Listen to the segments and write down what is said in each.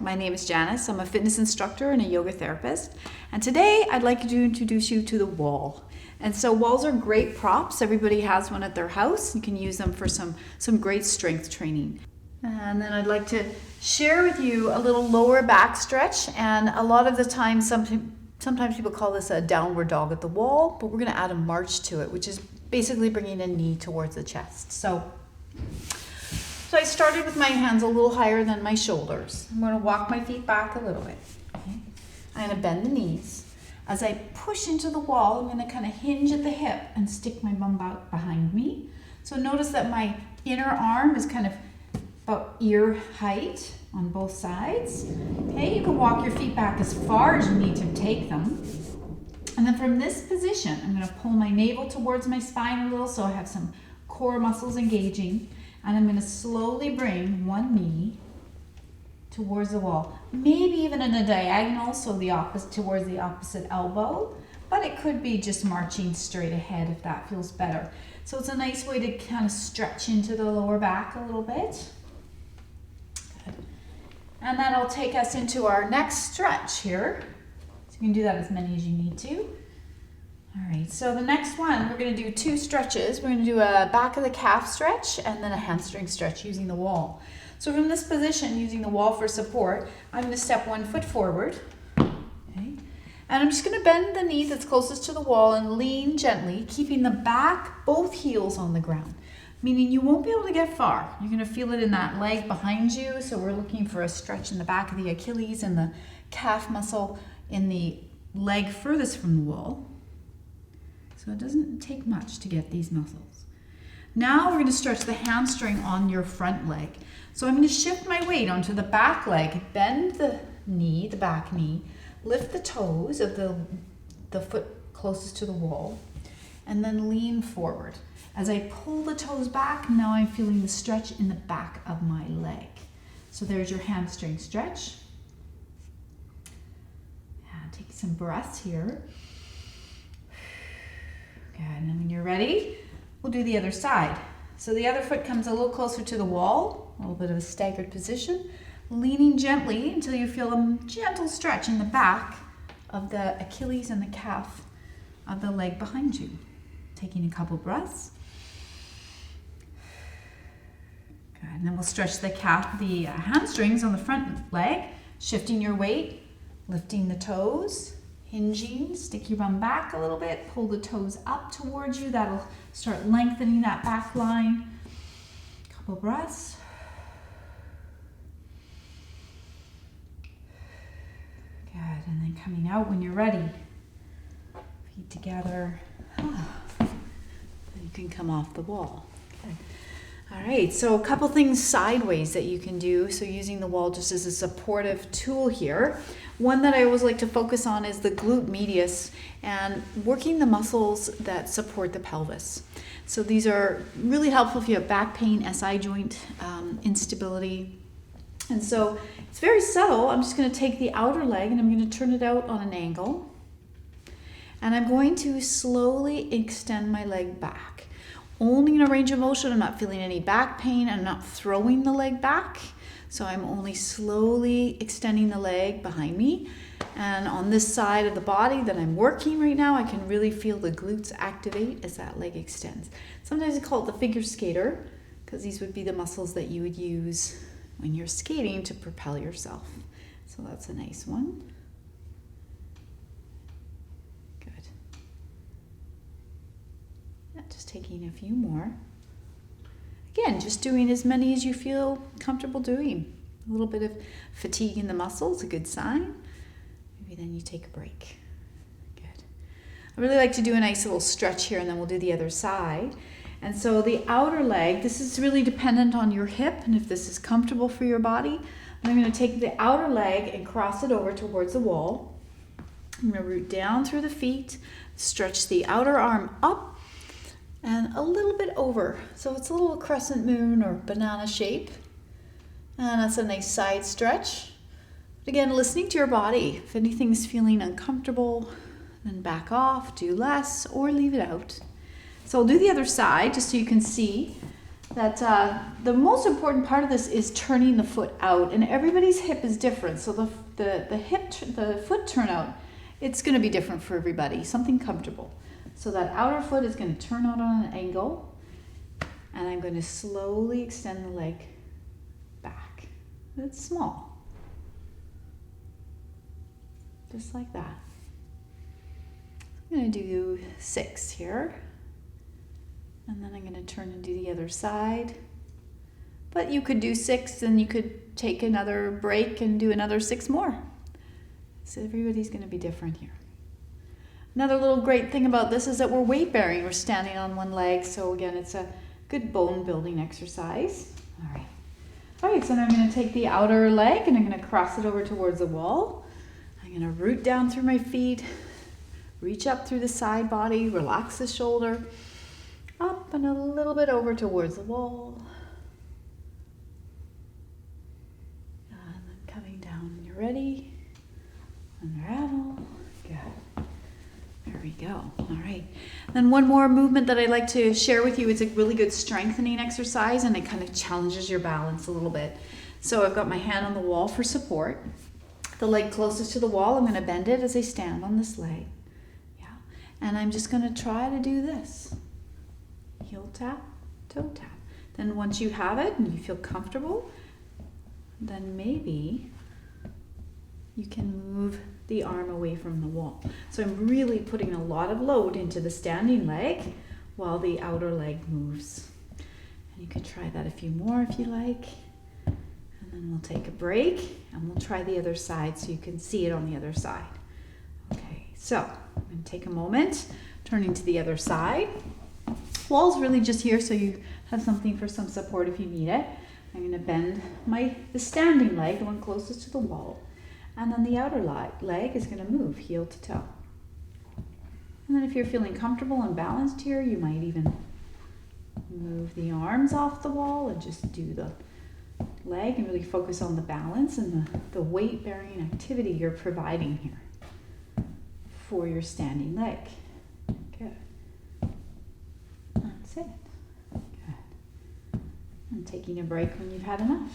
My name is Janice. I'm a fitness instructor and a yoga therapist. And today I'd like to introduce you to the wall. And so walls are great props. Everybody has one at their house. You can use them for some great strength training. And then I'd like to share with you a little lower back stretch. And a lot of the time, sometimes people call this a downward dog at the wall, but we're going to add a march to it, which is basically bringing a knee towards the chest. So I started with my hands a little higher than my shoulders. I'm going to walk my feet back a little bit. Okay? I'm going to bend the knees. As I push into the wall, I'm going to kind of hinge at the hip and stick my bum out behind me. So notice that my inner arm is kind of about ear height on both sides. Okay, you can walk your feet back as far as you need to take them. And then from this position, I'm going to pull my navel towards my spine a little so I have some core muscles engaging. And I'm going to slowly bring one knee towards the wall, maybe even in a diagonal, so towards the opposite elbow, but it could be just marching straight ahead if that feels better. So it's a nice way to kind of stretch into the lower back a little bit. Good. And that'll take us into our next stretch here. So you can do that as many as you need to. All right, so the next one, we're going to do two stretches. We're going to do a back of the calf stretch and then a hamstring stretch using the wall. So from this position, using the wall for support, I'm going to step 1 foot forward. Okay, and I'm just going to bend the knee that's closest to the wall and lean gently, keeping the back, both heels on the ground, meaning you won't be able to get far. You're going to feel it in that leg behind you. So we're looking for a stretch in the back of the Achilles and the calf muscle in the leg furthest from the wall. So it doesn't take much to get these muscles. Now we're going to stretch the hamstring on your front leg. So I'm going to shift my weight onto the back leg, bend the knee, the back knee, lift the toes of the foot closest to the wall, and then lean forward. As I pull the toes back, now I'm feeling the stretch in the back of my leg. So there's your hamstring stretch. And take some breaths here. Good, and then when you're ready, we'll do the other side. So the other foot comes a little closer to the wall, a little bit of a staggered position, leaning gently until you feel a gentle stretch in the back of the Achilles and the calf of the leg behind you. Taking a couple breaths. Good, and then we'll stretch the hamstrings on the front leg, shifting your weight, lifting the toes, hinging, stick your bum back a little bit, pull the toes up towards you. That'll start lengthening that back line. Couple breaths. Good, and then coming out when you're ready. Feet together. You can come off the wall. Okay. All right, so a couple things sideways that you can do. So using the wall just as a supportive tool here. One that I always like to focus on is the glute medius and working the muscles that support the pelvis. So these are really helpful if you have back pain, SI joint instability. And so it's very subtle. I'm just going to take the outer leg and I'm going to turn it out on an angle. And I'm going to slowly extend my leg back. Only in a range of motion. I'm not feeling any back pain. I'm not throwing the leg back. So I'm only slowly extending the leg behind me. And on this side of the body that I'm working right now, I can really feel the glutes activate as that leg extends. Sometimes I call it the figure skater because these would be the muscles that you would use when you're skating to propel yourself. So that's a nice one. Just taking a few more. Again, just doing as many as you feel comfortable doing. A little bit of fatigue in the muscles, a good sign. Maybe then you take a break. Good. I really like to do a nice little stretch here and then we'll do the other side. And so the outer leg, this is really dependent on your hip and if this is comfortable for your body. I'm going to take the outer leg and cross it over towards the wall. I'm going to root down through the feet, stretch the outer arm up and a little bit over. So it's a little crescent moon or banana shape. And that's a nice side stretch. But again, listening to your body. If anything's feeling uncomfortable, then back off, do less, or leave it out. So I'll do the other side just so you can see that the most important part of this is turning the foot out, and everybody's hip is different. So the foot turnout, it's going to be different for everybody. Something comfortable. So that outer foot is going to turn out on an angle, and I'm going to slowly extend the leg back. It's small, just like that. I'm going to do 6 here. And then I'm going to turn and do the other side. But you could do 6 and you could take another break and do another 6 more. So everybody's going to be different here. Another little great thing about this is that we're weight bearing. We're standing on one leg. So again, it's a good bone building exercise. All right. All right, so now I'm going to take the outer leg and I'm going to cross it over towards the wall. I'm going to root down through my feet, reach up through the side body, relax the shoulder. Up and a little bit over towards the wall. And then coming down when you're ready. Unravel. Good. There we go. All right. Then one more movement that I'd like to share with you. It's a really good strengthening exercise and it kind of challenges your balance a little bit. So I've got my hand on the wall for support. The leg closest to the wall, I'm going to bend it as I stand on this leg. Yeah. And I'm just going to try to do this. Heel tap, toe tap. Then once you have it and you feel comfortable, then maybe you can move the arm away from the wall. So I'm really putting a lot of load into the standing leg while the outer leg moves. And you can try that a few more if you like. And then we'll take a break and we'll try the other side so you can see it on the other side. Okay, so I'm going to take a moment, turning to the other side. Wall's really just here so you have something for some support if you need it. I'm going to bend the standing leg, the one closest to the wall, and then the outer leg is going to move heel to toe. And then if you're feeling comfortable and balanced here, you might even move the arms off the wall and just do the leg and really focus on the balance and the weight-bearing activity you're providing here for your standing leg. Good. That's it. Good. And taking a break when you've had enough.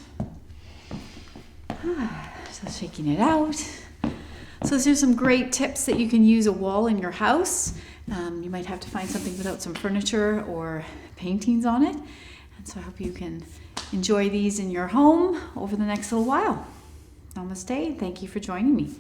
So shaking it out. So there's some great tips that you can use a wall in your house. You might have to find something without some furniture or paintings on it. And so I hope you can enjoy these in your home over the next little while. Namaste. Thank you for joining me.